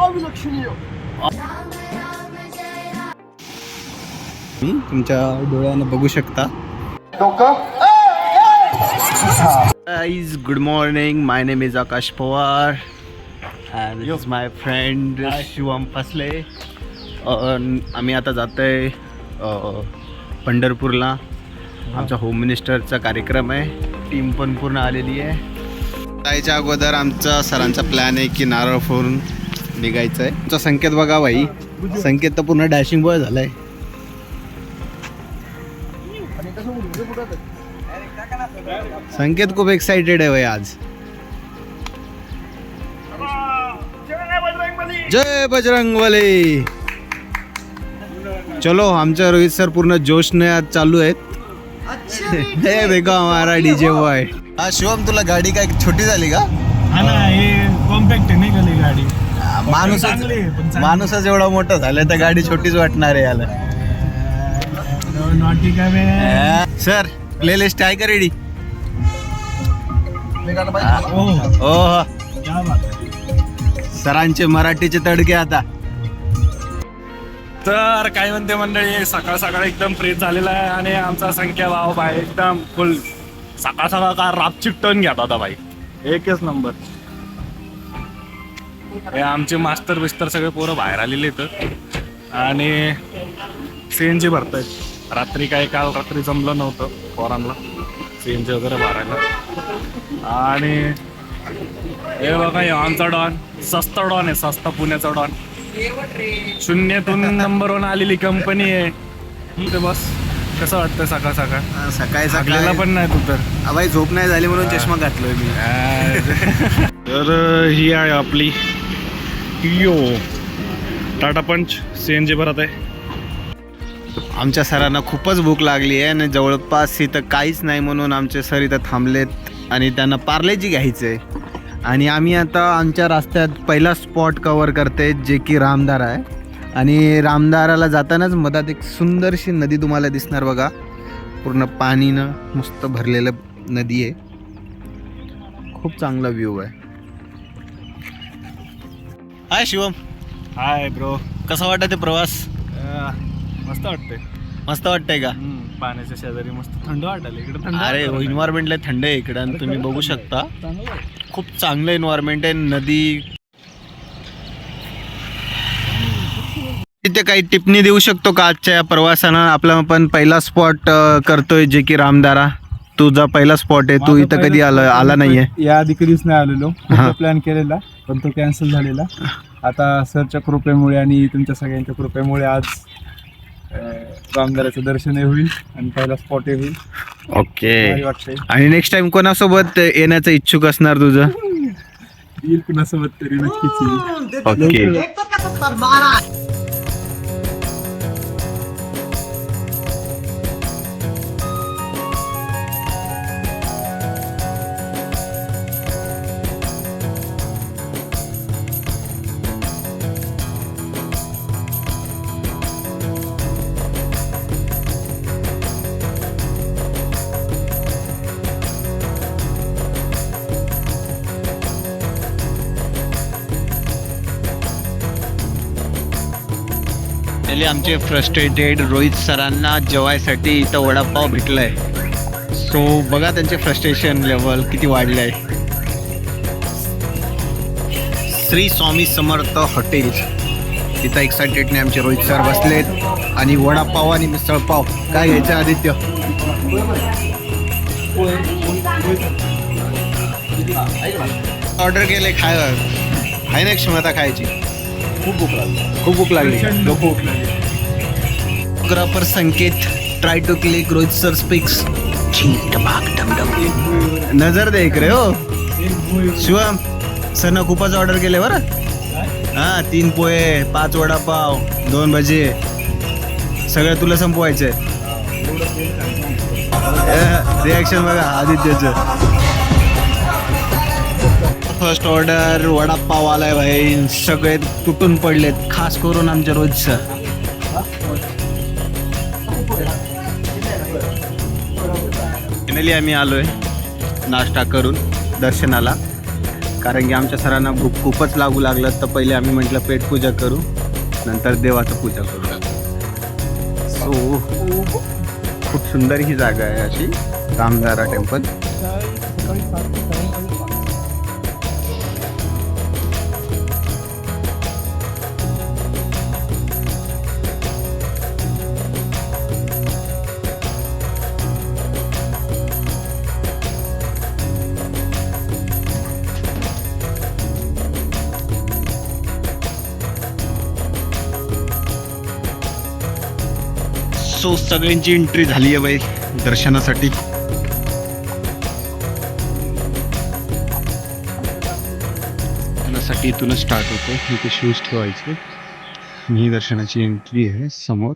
अविलक्षणीय. तुमच्या डोळ्यानं बघू शकता. Guys, good morning. My name is Akash Pawar and this is my friend Shivam Fasle. आम्ही आता जातोय पंढरपूरला. आमचा होम मिनिस्टरचा कार्यक्रम आहे. टीम पण पूर्ण आलेली आहे. जायच्या अगोदर आमचा सरांचा प्लॅन आहे की नारळ फोडून निघायचं आहे. आमचा संकेत बघा भाई, संकेत तर पूर्ण डॅशिंग बॉय झालाय. संकेत खूप एक्साइटेड आहे भाई आज. जय बजरंगबली. चलो, आमच्या रोहित सर पूर्ण जोशने आज चालू आहेत. हे देखो हमारा डीजे बॉय. हा शिवम, तुला गाडी काय छोटी झाली का? कॉम्पॅक्ट नाही का गाडी? माणूसच एवढा मोठा झालाय तर गाडी छोटीच वाटणार आहे याला. सर, प्लेलिस्ट आहे का रेडी? हो, सरांचे मराठीचे तडके आता. तर काय म्हणते मंडळी, सकाळ सकाळ एकदम फ्रेश झालेला आहे आणि आमचा संख्या भाव भाई एकदम फुल सकाळ सकाळ का राप चिकटून घेत होता भाई. एकच नंबर. हे आमचे मास्टर बिस्टर सगळे पोरं बाहेर आलेले आहेत आणि सीएनजी भरतायत. रात्री काल रात्री जमलं नव्हतं पोरांना सीएनजी वगैरे भरायला. आणि हे बघा, हे आमचा डॉन सस्ता डॉन आहे, सस्ता पुण्याचा डॉन. 0तून नंबर 1 आलेली कंपनी आहे. ते बस कसं वाटतं सकाळ सकाळ? सकाळी सकाळला पण नाही तू तर भाई, झोप नाही झाली म्हणून चष्मा घातलोय मी. तर ही आहे आपली टियो टाटा पंच सीएनजी भरत आहे. आमच्या सरांना खूपच भूक लागली आहे आणि जवळपास इथं काहीच नाही म्हणून आमचे सर इथं थांबलेत आणि त्यांना पार्लेजी घ्यायचं आहे. आणि आम्ही आता आमच्या रस्त्यात पहिला स्पॉट कवर करते जे की रामदारा आहे. आणि रामदाराला जातानाच मधात एक सुंदरशी नदी तुम्हाला दिसणार बघा. पूर्ण पाणीनं मस्त भरलेलं नदी आहे. खूप चांगला व्ह्यू आहे. हाय शिवम. Hi bro. कसा वाटतं ते प्रवास? मस्त वाटतंय. मस्त वाटतंय का? पाण्याच्या शेजारी मस्त थंड वाटायला इकडे. थंड अरे, एन्व्हायरमेंटला थंड आहे इकडं आणि तुम्ही बघू शकता खूप चांगलं एन्व्हायरमेंट आहे. नदी. तिथे काही टिप्पणी देऊ शकतो का आजच्या या प्रवासानं? आपला आपण पहिला स्पॉट करतोय जे की रामदारा. तुझा पहिला स्पॉट आहे, तू इथं कधी आला नाहीये? या आधी कधीच नाही आलेलो. प्लॅन केलेला पण तो कॅन्सल झालेला. आता सरच्या कृपेमुळे आणि तुमच्या सगळ्यांच्या कृपेमुळे आज रामदाराचं दर्शनही होईल आणि पहिला स्पॉटही होईल. ओके. वाटतंय. आणि नेक्स्ट टाइम कोणासोबत येण्याचं इच्छुक असणार तुझं? येईल कुणासोबत तरी नक्कीच. ओके. आमचे फ्रस्ट्रेटेड रोहित सरांना जेवायसाठी इथं वडापाव भेटलाय. सो बघा त्यांचे फ्रस्ट्रेशन लेवल किती वाढलं आहे. श्री स्वामी समर्थ हॉटेल इथं एक्साइटेडने आमचे रोहित सर बसलेत आणि वडापाव आणि मिसळपाव. काय घ्यायचं आदित्य? ऑर्डर केले खाय आहे ना क्षमता खायची. खूप भूक लागली. Photographer Sanket try to click Rohit sir speaks. नजर दे इकडे. हो शिवम, सरनं खूपच ऑर्डर केले बरं. 3 पोहे, 5 वडापाव, 2 भजी, सगळं तुला संपवायचंय. रिॲक्शन बघा आदित्यचं. फर्स्ट ऑर्डर वडापाव आलाय भाई. सगळे तुटून पडलेत, खास करून आमचे रोहित सर. फायनली आम्ही आलोय नाश्ता करून दर्शनाला. कारण की आमच्या सरांना भूक खूपच लागू लागलं. तर पहिले आम्ही म्हटलं पेटपूजा करू, नंतर देवाचं पूजा करू. सो खूप सुंदर ही जागा आहे अशी रामदारा टेम्पल. सो सगळ्यांची एंट्री झाली आहे बाई दर्शनासाठी. दर्शनासाठी इथूनच स्टार्ट होतो. इथे शूज ठेवायचे. ही दर्शनाची एंट्री आहे समोर.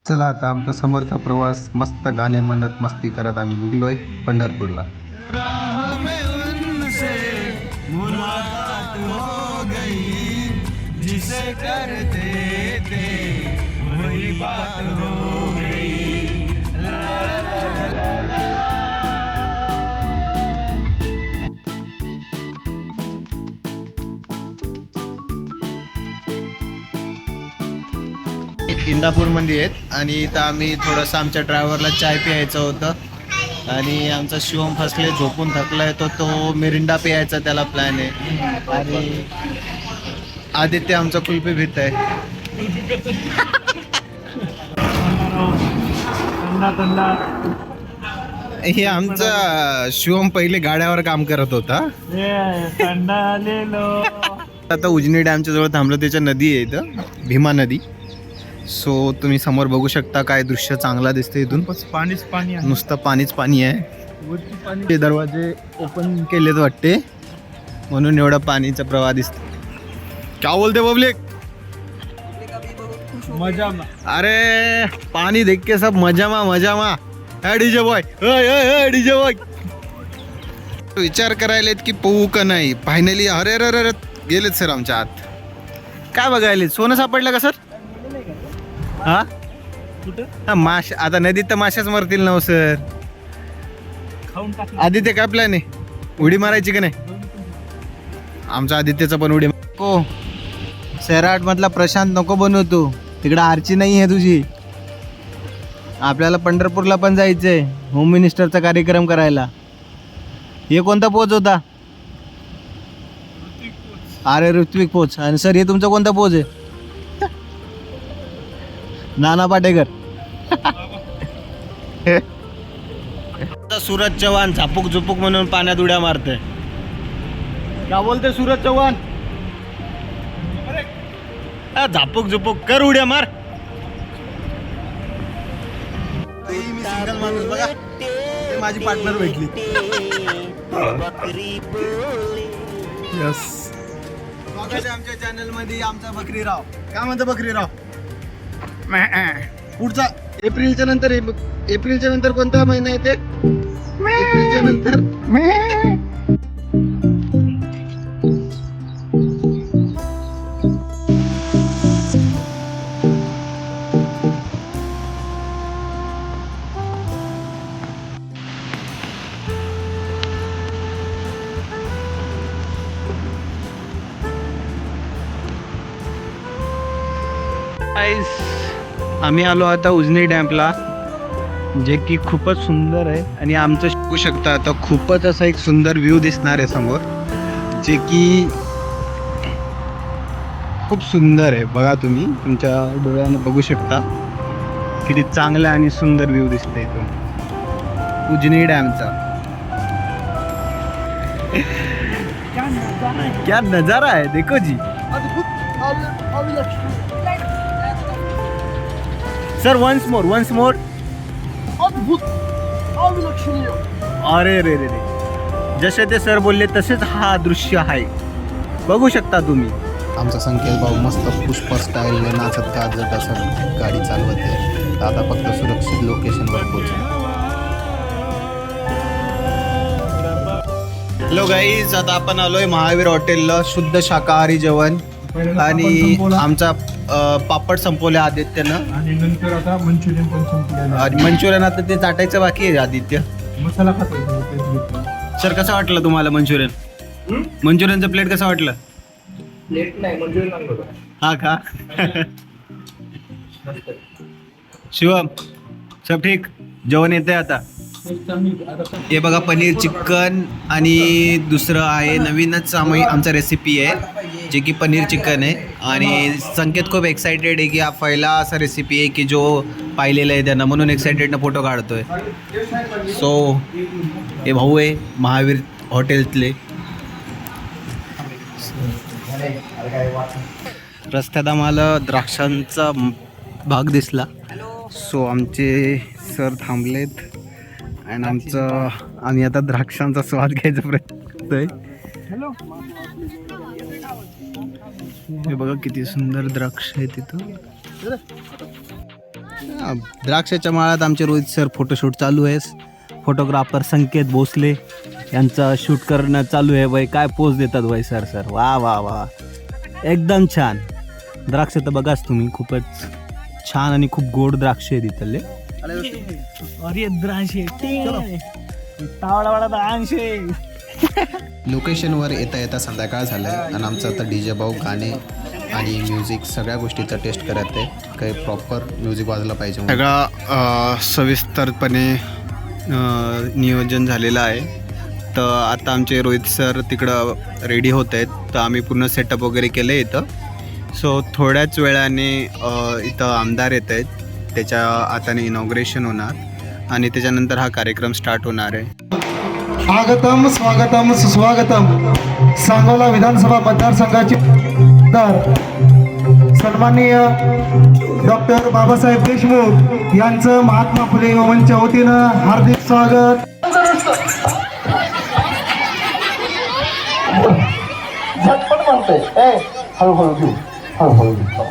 चला आता आमचा समोरचा प्रवास मस्त गाणे म्हणत मस्ती करत आम्ही निघलोय पंढरपूरला. इंदापूरमध्ये आहेत आणि इथं आम्ही थोडंसं आमच्या ड्रायव्हरला चाय प्यायचं होतं आणि आमचा शिवम फसले झोपून थकला आहे तो मिरिंडा प्यायचा त्याला प्लॅन आहे. आणि आदित्य आमचा कुल्फी भीत आहे. हे आमचा शिवम पहिले गाड्यावर काम करत होता. आता उजनी डॅमच्या जवळ थांबलो. त्याच्या नदी आहे इथं भीमा नदी. सो तुम्ही समोर बघू शकता काय दृश्य चांगला दिसते इथून. पाणीच पाणी आहे. नुसतं पाणीच पाणी आहे. ते दरवाजे ओपन केलेत वाटते म्हणून एवढा पाणीचा प्रवाह दिसतो. क्या बोलते पब्लिक? मजा. अरे पानी देख के सब मजामा मजामा. डीजे बॉय डीजे बॉय विचार करायलेत की पोहू का नाही. फायनली अरे अरे गेलेत सर आमच्या आत. काय बघायले? सोनं सापडलं का सर? हा कुठं? माश आता नदीत तर माशाच मरतील ना सर. आदित्य काय प्लॅन आहे? उडी मारायची का नाही? आमचा आदित्यचा पण उडी नको. सैराट मधला प्रशांत नको बनव तू. तिकडे आरची नाही आहे तुझी. आपल्याला पंढरपूरला पण जायचंय होम मिनिस्टरचा कार्यक्रम करायला. हे कोणता पोच होता? अरे ऋत्विक पोच. आणि सर हे तुमचा कोणता पोच आहे? नाना पाटेकर. सूरज चव्हाण झापूक झुपूक म्हणून पाण्यात उड्या मारते. काय बोलते सूरज चव्हाण? झापूक झुपूक कर उड्या मार. मी सिंगल माणूस बघा. माझी पार्टनर भेटली. यस. आमच्या चॅनल मध्ये आमचा बकरीराव. काय म्हणतो बकरीराव? पुढचा एप्रिलच्या नंतर कोणता महिना येते? एप्रिलच्या नंतर आम्ही आलो आता उजनी डॅमला, जे की खूपच सुंदर आहे. आणि आमचं शिकू शकता आता खूपच असा एक सुंदर व्ह्यू दिसणार आहे समोर, जे की खूप सुंदर आहे. बघा तुम्ही तुमच्या डोळ्यानं बघू शकता किती चांगला आणि सुंदर व्ह्यू दिसतोय तो उजनी डॅमचा. क्या नजारा है देखो जी. Sir once more. अरे रे रे रे, जसे ते सर बोलले तसेच हा दृश्य आहे. बघू शकता तुम्ही. आमचा संकेत भाऊ मस्त पुष्प स्टाईलने नाचत गाजत असं गाडी चालवते. आता फक्त सुरक्षित लोकेशनवर पोहोचू. हॅलो गाईज, आता आपण आलोय महावीर हॉटेलला शुद्ध शाकाहारी जेवण. आणि आमचा पापड संपवले आदित्यनं. आणि नंतर आता मंचुरियन पण संपलेलं आहे. आणि मंचुरियन आता ते चाटायचं बाकी आहे आदित्य. मसाला खातो. सर कसं वाटलं तुम्हाला मंचुरियन? मंचुरियनचं प्लेट कसं वाटलं? प्लेट नाही, मंचुरियन आणलं. हा का? शिवम सब ठीक, जेवण येते आता. हे बघा पनीर चिकन आणि दुसरं आहे नवीनच आमचा रेसिपी आहे जे की पनीर चिकन आहे. आणि संकेत खूप एक्सायटेड आहे की हा पहिला असा रेसिपी आहे की जो पाहिलेला आहे त्यांना, म्हणून एक्सायटेडनं फोटो काढतोय. सो हे भाऊ आहे महावीर हॉटेलतले. रस्त्यात आम्हाला द्राक्षांचा भाग दिसला. सो आमचे सर थांबलेत आणि आम्ही आता द्राक्षांचा स्वाद घ्यायचा प्रयत्न करतोय. हे बघा किती सुंदर द्राक्ष आहे तिथं. द्राक्षाच्या माळात आमचे रोहित सर फोटोशूट चालू आहे. फोटोग्राफर संकेत भोसले यांचा शूट करणं चालू आहे. बाई काय पोज देतात बाई सर. वा वा वा, एकदम छान. द्राक्ष तर बघाच तुम्ही, खूपच छान आणि खूप गोड द्राक्ष आहे तिथले. लोकेशनवर येता येता संध्याकाळ झालंय आणि आमचं आता डीजे भाऊ गाणे आणि म्युझिक सगळ्या गोष्टीचा टेस्ट करत आहे. काही प्रॉपर म्युझिक वाजलं पाहिजे. सगळा सविस्तरपणे नियोजन झालेलं आहे. तर आता आमचे रोहित सर तिकडं रेडी होत आहेत. तर आम्ही पूर्ण सेटअप वगैरे केलं आहे इथं. सो थोड्याच वेळाने इथं आमदार येत आहेत, त्याच्या हाताने इनॉग्रेशन होणार आणि त्याच्यानंतर हा कार्यक्रम स्टार्ट होणार आहे. स्वागतम स्वागतम सुस्वागतम. सांगोला विधानसभा मतदारसंघाचे सन्माननीय डॉक्टर बाबासाहेब देशमुख यांचं महात्मा फुले युवमनच्या वतीनं हार्दिक स्वागत. झटपट म्हणतोय, हळूहळू घेऊ, हळूहळू घेऊ.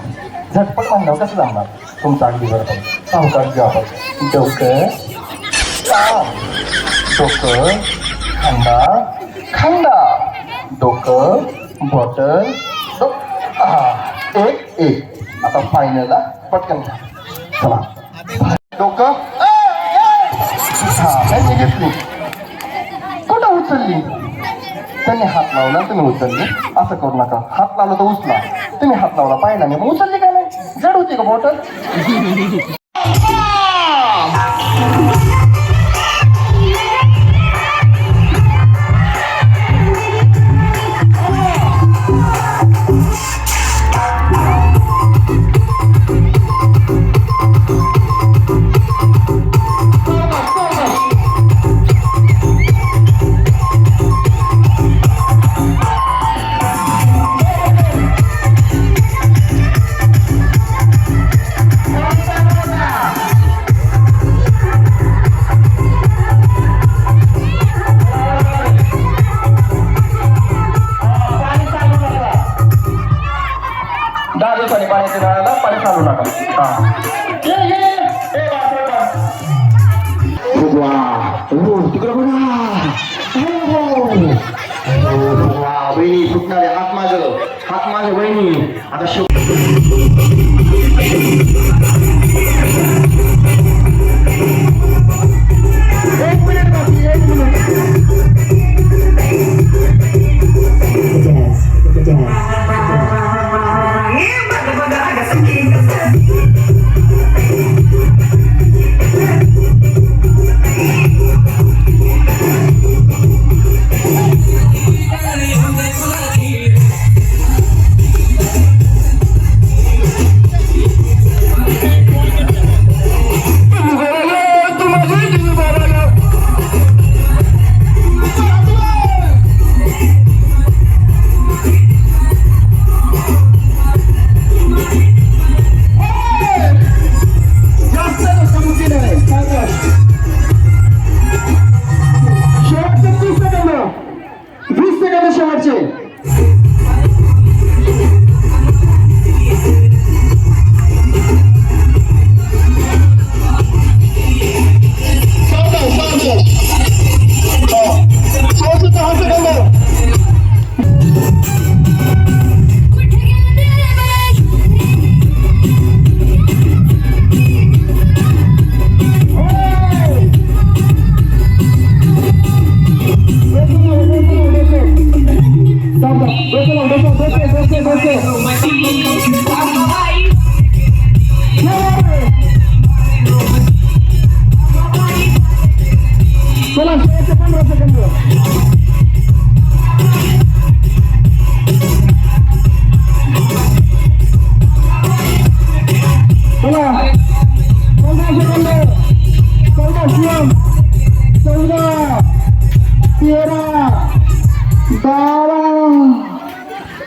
झटपट म्हणलं कसं जाणार तुमचं अगदी बरोबर. सावकाश घ्या आपण. डोकं डोकं खांदा खांदा डोकं बॉटल एक. आता फायनल पटकन घ्या. चला डोकं नाही घेतली. कुठं उचलली? त्यांनी हात लावला, तुम्ही उचलली. असं करू नका. हात लावला तर उचला. तुम्ही हात लावला पाहिला नाही मग उचलली का नाही? जड होती का बॉटल? पाण्याच्या नळाला पाणी चालू नका. तिकडे बहिणी फुटणारे हात माझ्या बहिणी. आता एक मिनिट बाकी, एक मिनिट.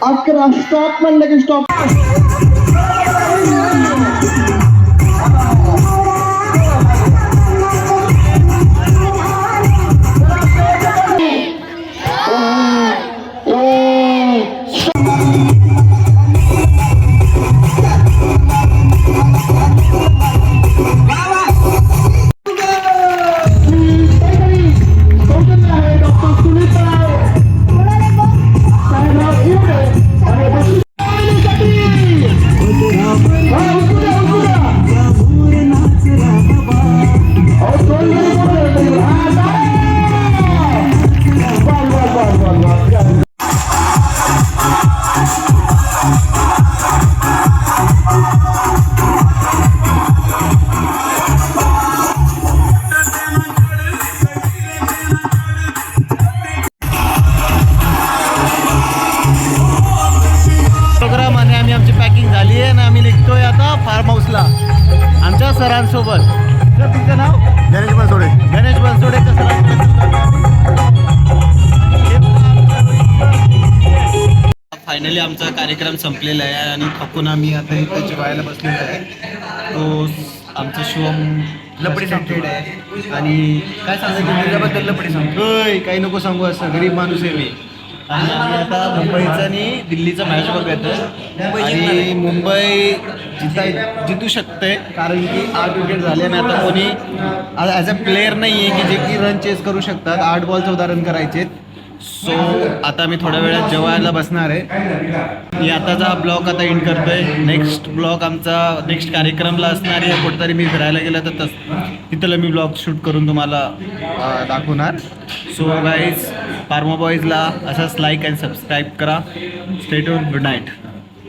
11 स्टॉप म्हणलं की स्टॉप. प्रोग्राम आणि आमची पॅकिंग झाली आहे ना आम्ही निघतोय आता फार्म हाऊसला आमच्या सरांसोबत. सर तुमचं नाव? गणेश बनसोडे. गणेश बनसोडेच्या सरांसोबत. फायनली आमचा कार्यक्रम संपलेला आहे आणि थकून आम्ही आता इथे जेवायला बसलेलो आहे. तो आमचा शिवम लपडी सांगतेड आहे आणि काय सांगायचं त्याच्याबद्दल लपडी सांगतो. काही नको सांगू, असं गरीब माणूस आहे मी. आणि आम्ही आता मुंबईचा आणि दिल्लीचा मॅच बघत आहे आणि मुंबई जितू शकते कारण की 8 विकेट झाले आणि आता कोणी ॲज अ प्लेअर नाही आहे की जे की रन चेस करू शकतात. 8 बॉल 14 रन करायचे. सो आता मी थोड्या वेळात जेवायला बसणार आहे. मी आताचा ब्लॉग आता एंड करतोय. नेक्स्ट ब्लॉग आमचा नेक्स्ट कार्यक्रमला असणार आहे. कुठेतरी मी फिरायला गेलं तर तिथलं मी ब्लॉग शूट करून तुम्हाला दाखवणार. सो गाईज फार्मा बॉईजला असंच लाईक अँड सबस्क्राईब करा. Stay tuned. Good night.